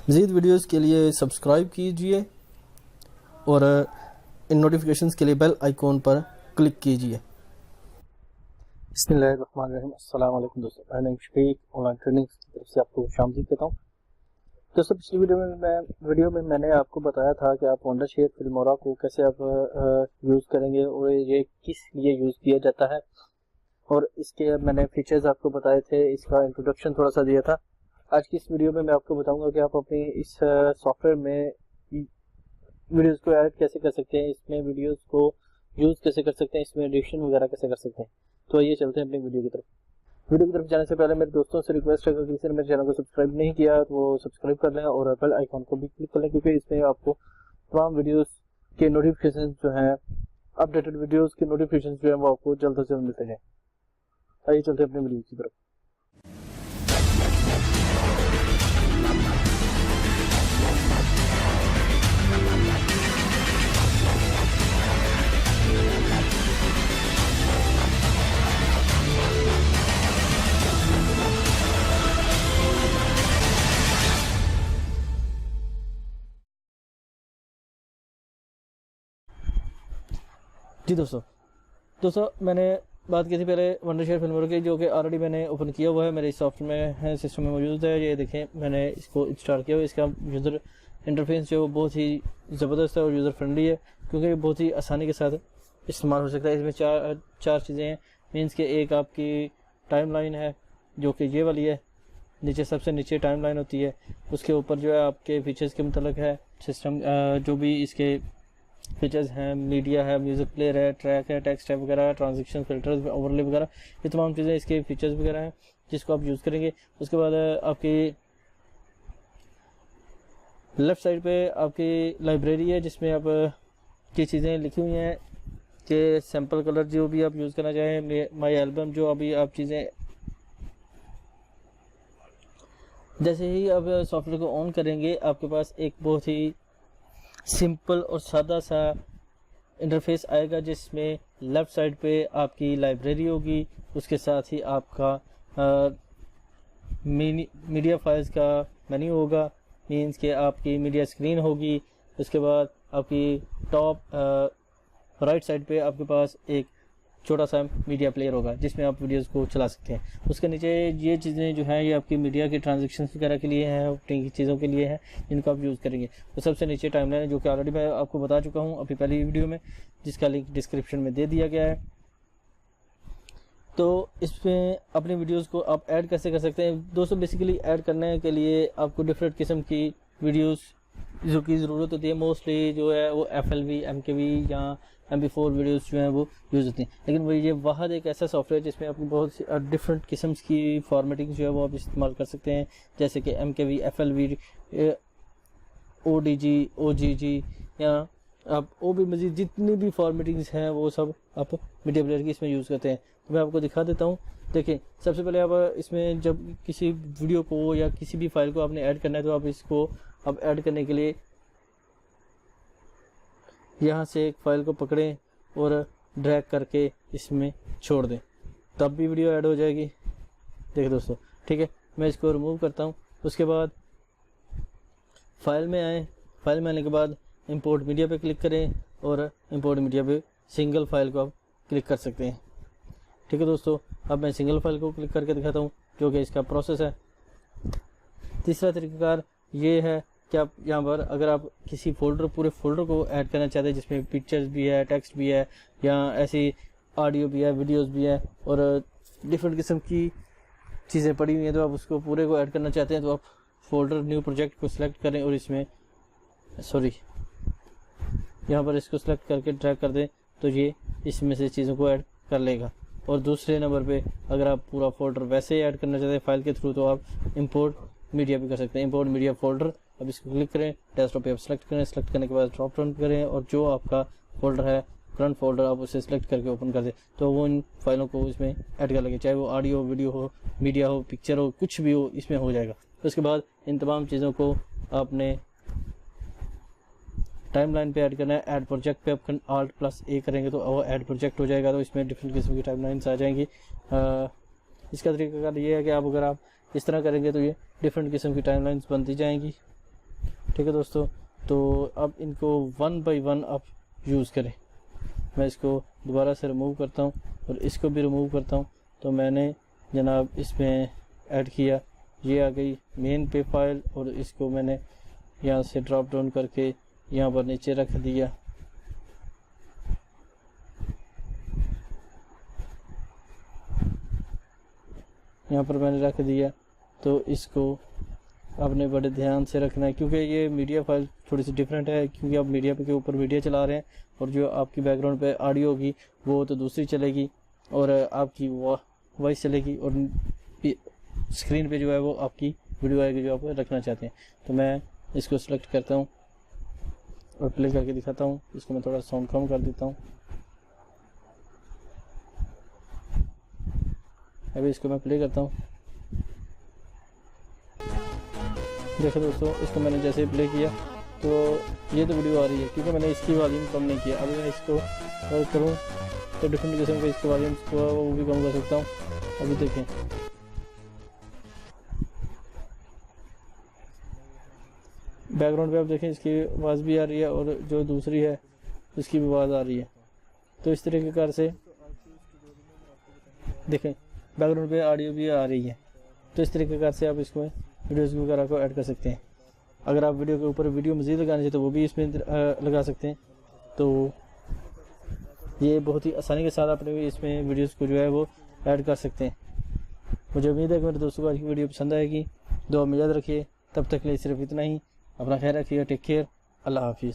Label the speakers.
Speaker 1: मज़ीद वीडियोस के लिए सब्सक्राइब कीजिए और इन नोटिफिकेशंस के लिए बेल आइकॉन पर क्लिक कीजिए। बिस्मिल्लाहिर्रहमानिर्रहीम। अस्सलाम वालेकुम दोस्तों, मैं नाम शफीक ऑनलाइन ट्रेनिंग की तरफ से आपको खुशामदीद कहता हूँ। दोस्तों, पिछली वीडियो में मैंने आपको बताया था कि आप वंडरशेयर फिल्मोरा को कैसे आप यूज़ करेंगे और ये किस लिए यूज़ किया जाता है, और इसके मैंने फीचर्स आपको बताए थे, इसका इंट्रोडक्शन थोड़ा सा दिया था। आज की इस वीडियो में मैं आपको बताऊंगा कि आप अपनी इस सॉफ्टवेयर में वीडियोस को ऐड कैसे कर सकते हैं, इसमें वीडियोस को यूज़ कैसे कर सकते हैं, इसमें एडिशन वगैरह कैसे कर सकते हैं। तो आइए चलते हैं अपनी वीडियो की तरफ जाने से पहले मेरे दोस्तों से रिक्वेस्ट है कि किसी ने मेरे चैनल को सब्सक्राइब नहीं किया तो वो सब्सक्राइब कर लें और बेल आइकॉन को भी क्लिक कर लें, क्योंकि इसमें आपको तमाम वीडियोस के नोटिफिकेशन जो हैं, अपडेटेड वीडियोस के नोटिफिकेशन जो हैं वो आपको जल्द से जल्द मिलते हैं। आइए चलते हैं अपनी वीडियो की तरफ। जी दोस्तों मैंने बात की थी पहले वंडरशेयर फिल्मोरा की, जो कि ऑलरेडी मैंने ओपन किया हुआ है, मेरे इस सॉफ्टवेयर में है, सिस्टम में मौजूद है। ये देखें, मैंने इसको इंस्टॉल किया हुआ है। इसका यूज़र इंटरफेस जो बहुत ही ज़बरदस्त है और यूज़र फ्रेंडली है, क्योंकि ये बहुत ही आसानी के साथ इस्तेमाल हो सकता है। इसमें चार चीज़ें हैं। मीन्स के एक आपकी टाइम लाइन है जो कि ये वाली है, नीचे सबसे नीचे टाइम लाइन होती है। उसके ऊपर जो है आपके फीचर्स के मतलब है, सिस्टम जो भी इसके फीचर्स हैं, मीडिया है, म्यूज़िक प्लेयर है, ट्रैक है, टेक्स्ट है वगैरह, ट्रांजिशन फिल्टर्स, ओवरले वगैरह, ये तमाम चीज़ें इसके फीचर्स वगैरह हैं जिसको आप यूज़ करेंगे। उसके बाद आपकी लेफ़्ट साइड पे आपकी लाइब्रेरी है जिसमें आप की चीज़ें लिखी हुई हैं कि सैम्पल कलर जो भी आप यूज़ करना चाहें, माई एल्बम, जो अभी आप चीज़ें जैसे ही आप सॉफ्टवेयर को ऑन करेंगे आपके पास एक बहुत ही सिंपल और सादा सा इंटरफेस आएगा, जिसमें लेफ़्ट साइड पे आपकी लाइब्रेरी होगी, उसके साथ ही आपका मीडिया फाइल्स का मेन्यू होगा। मीन्स के आपकी मीडिया स्क्रीन होगी। उसके बाद आपकी टॉप राइट साइड पे आपके पास एक छोटा सा मीडिया प्लेयर होगा जिसमें आप वीडियोस को चला सकते हैं। उसके नीचे ये चीज़ें जो हैं ये आपकी मीडिया के ट्रांजैक्शंस वगैरह के लिए हैं, अपनी चीज़ों के लिए हैं जिनको आप यूज़ करेंगे। तो सबसे नीचे टाइमलाइन है, जो कि ऑलरेडी मैं आपको बता चुका हूँ अभी पहली वीडियो में, जिसका लिंक डिस्क्रिप्शन में दे दिया गया है। तो इसमें अपने वीडियोज़ को आप ऐड कैसे कर सकते हैं दोस्तों। बेसिकली ऐड करने के लिए आपको डिफरेंट किस्म की वीडियोज़ जो की ज़रूरत होती है। मोस्टली जो है वो FLV, MKV या MP4 वीडियोस जो हैं वो यूज़ होती हैं। लेकिन वो ये वाहद एक ऐसा सॉफ्टवेयर जिसमें आपको बहुत सी डिफरेंट किस्म की फॉर्मेटिंग जो है वो आप इस्तेमाल कर सकते हैं, जैसे कि MKV, FLV, ODG, OGG या आप भी मज़ीद जितनी भी फॉर्मेटिंग्स हैं वो सब आप मीडिया प्लेयर की इसमें यूज़ करते हैं। तो मैं आपको दिखा देता हूँ। देखिए, सबसे पहले आप इसमें जब किसी वीडियो को या किसी भी फाइल को आपने ऐड करना है तो आप इसको अब ऐड करने के लिए यहाँ से एक फाइल को पकड़ें और ड्रैग करके इसमें छोड़ दें, तब भी वीडियो ऐड हो जाएगी। देखिए दोस्तों, ठीक है, मैं इसको रिमूव करता हूँ। उसके बाद फाइल में आए, फाइल में आने के बाद इंपोर्ट मीडिया पे क्लिक करें और इंपोर्ट मीडिया पे सिंगल फाइल को आप क्लिक कर सकते हैं। ठीक है दोस्तों, अब मैं सिंगल फाइल को क्लिक करके दिखाता हूँ जो कि इसका प्रोसेस है। तीसरा तरीक़ाकार ये है कि आप यहाँ पर अगर आप किसी पूरे फोल्डर को ऐड करना चाहते हैं जिसमें पिक्चर्स भी है, टेक्स्ट भी है, या ऐसी ऑडियो भी है, वीडियोस भी है और डिफरेंट किस्म की चीज़ें पड़ी हुई हैं, तो आप उसको पूरे को ऐड करना चाहते हैं तो आप फोल्डर न्यू प्रोजेक्ट को सिलेक्ट करें और इसमें यहाँ पर इसको सिलेक्ट करके ड्रैग कर दें तो ये इसमें से चीज़ों को ऐड कर लेगा। और दूसरे नंबर पे अगर आप पूरा फोल्डर वैसे ही ऐड करना चाहते हैं फाइल के थ्रू तो आप इंपोर्ट मीडिया भी कर सकते हैं। इंपोर्ट मीडिया फोल्डर, अब इसको क्लिक करें, डेस्कटॉप पे आप सेलेक्ट करें, सेलेक्ट करने के बाद ड्रॉप डाउन करें और जो आपका फोल्डर है, करंट फोल्डर, आप उसे सेलेक्ट करके ओपन कर दें तो वो इन फाइलों को इसमें ऐड कर लेंगे, चाहे वो ऑडियो, वीडियो हो, मीडिया हो, पिक्चर हो, कुछ भी हो, इसमें हो जाएगा। तो उसके बाद इन तमाम चीज़ों को आपने टाइमलाइन पे ऐड करना है। ऐड प्रोजेक्ट पे आप Alt+A करेंगे तो वो ऐड प्रोजेक्ट हो जाएगा, तो इसमें डिफरेंट किस्म की टाइमलाइंस आ जाएंगी। इसका तरीका ये है कि आप अगर आप इस तरह करेंगे तो ये डिफरेंट किस्म की टाइमलाइंस बनती जाएंगी। ठीक है दोस्तों। तो अब इनको 1 बाय 1 आप यूज़ करें। मैं इसको दोबारा से रिमूव करता हूँ और इसको भी रिमूव करता हूँ। तो मैंने जनाब इसमें ऐड किया, ये आ गई मेन पे फाइल, और इसको मैंने यहाँ से ड्रॉप डाउन करके यहाँ पर नीचे रख दिया। यहाँ पर मैंने रख दिया। तो इसको आपने बड़े ध्यान से रखना है, क्योंकि ये मीडिया फाइल थोड़ी सी डिफरेंट है, क्योंकि आप मीडिया पे के ऊपर मीडिया चला रहे हैं और जो आपकी बैकग्राउंड पे ऑडियो होगी वो तो दूसरी चलेगी और आपकी वॉइस चलेगी, और स्क्रीन पे जो है वो आपकी वीडियो आएगी जो आप रखना चाहते हैं। तो मैं इसको सिलेक्ट करता हूँ और प्ले करके दिखाता हूँ। इसको मैं थोड़ा साउंड कम कर देता हूँ। अभी इसको मैं प्ले करता हूँ। देखो दोस्तों, इसको मैंने जैसे ही प्ले किया तो ये तो वीडियो आ रही है, क्योंकि मैंने इसकी वॉल्यूम कम नहीं किया। अभी मैं इसको करूँ तो डिफरेंट किस्म के इसके वॉल्यूम को वो भी कम कर सकता हूँ। अभी देखें, बैकग्राउंड पे आप देखें इसकी आवाज़ भी आ रही है और जो दूसरी है उसकी भी आवाज़ आ रही है। तो इस तरीके से देखें बैकग्राउंड पे ऑडियो भी आ रही है। तो इस तरीके से आप इसमें वीडियोस वगैरह को ऐड कर सकते हैं। अगर आप वीडियो के ऊपर वीडियो मज़ीद लगाना चाहिए तो वो भी इसमें लगा सकते हैं। तो ये बहुत ही आसानी के साथ अपने इसमें वीडियोस को जो है वो ऐड कर सकते हैं। मुझे उम्मीद है कि मेरे दोस्तों को आज की वीडियो पसंद आएगी। दुआ में याद रखिए। तब तक के लिए सिर्फ इतना ही। अपना ख्याल रखिए। Take care. अल्लाह हाफिज़।